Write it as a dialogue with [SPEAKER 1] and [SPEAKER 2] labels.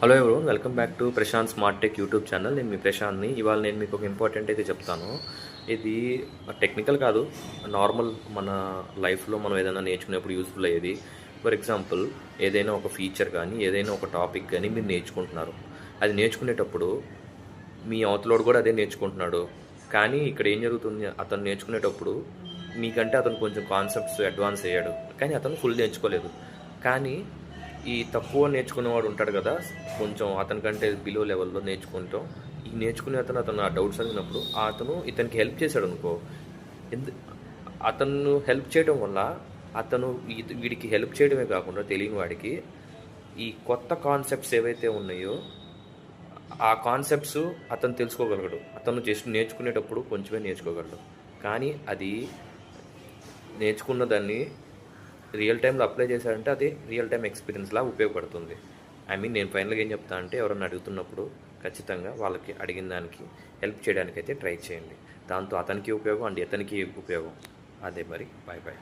[SPEAKER 1] Hello everyone, welcome back to Prashanth smart tech YouTube channel. నేను మీ ప్రశాంత్ని. ఇవాళ నేను మీకు ఒక ఇంపార్టెంట్ అయితే చెప్తాను. ఇది టెక్నికల్ కాదు, నార్మల్ మన లైఫ్లో మనం ఏదైనా నేర్చుకునేప్పుడు యూస్ఫుల్ అయ్యేది. ఫర్ ఎగ్జాంపుల్, ఏదైనా ఒక ఫీచర్ కానీ ఏదైనా ఒక టాపిక్ కానీ మీరు నేర్చుకుంటున్నారు. అది నేర్చుకునేటప్పుడు మీ అవతలోడు కూడా అదే నేర్చుకుంటున్నాడు. కానీ ఇక్కడ ఏం జరుగుతుంది, అతను నేర్చుకునేటప్పుడు మీకంటే అతను కొంచెం కాన్సెప్ట్స్ అడ్వాన్స్ అయ్యాడు, కానీ అతను ఫుల్ నేర్చుకోలేదు. కానీ ఈ తక్కువ నేర్చుకునేవాడు ఉంటాడు కదా, కొంచెం అతనికంటే బిలో లెవెల్లో నేర్చుకుంటాం. ఈ నేర్చుకునే అతను ఆ డౌట్స్ అడిగినప్పుడు అతను ఇతనికి హెల్ప్ చేశాడు అనుకో. అతను హెల్ప్ చేయడం వల్ల అతను వీడికి హెల్ప్ చేయడమే కాకుండా తెలియని వాడికి ఈ కొత్త కాన్సెప్ట్స్ ఏవైతే ఉన్నాయో ఆ కాన్సెప్ట్స్ అతను తెలుసుకోగలగడు. అతను జస్ట్ నేర్చుకునేటప్పుడు కొంచెమే నేర్చుకోగలడు. కానీ అది నేర్చుకున్న దాన్ని రియల్ టైంలో అప్లై చేశారంటే అది రియల్ టైం ఎక్స్పీరియన్స్లా ఉపయోగపడుతుంది. నేను ఫైనల్గా ఏం చెప్తా అంటే, ఎవరన్నా అడుగుతున్నప్పుడు ఖచ్చితంగా వాళ్ళకి అడిగిన దానికి హెల్ప్ చేయడానికైతే ట్రై చేయండి. దాంతో అతనికి ఉపయోగం అండ్ ఇతనికి ఉపయోగం. అదే మరి. Bye bye.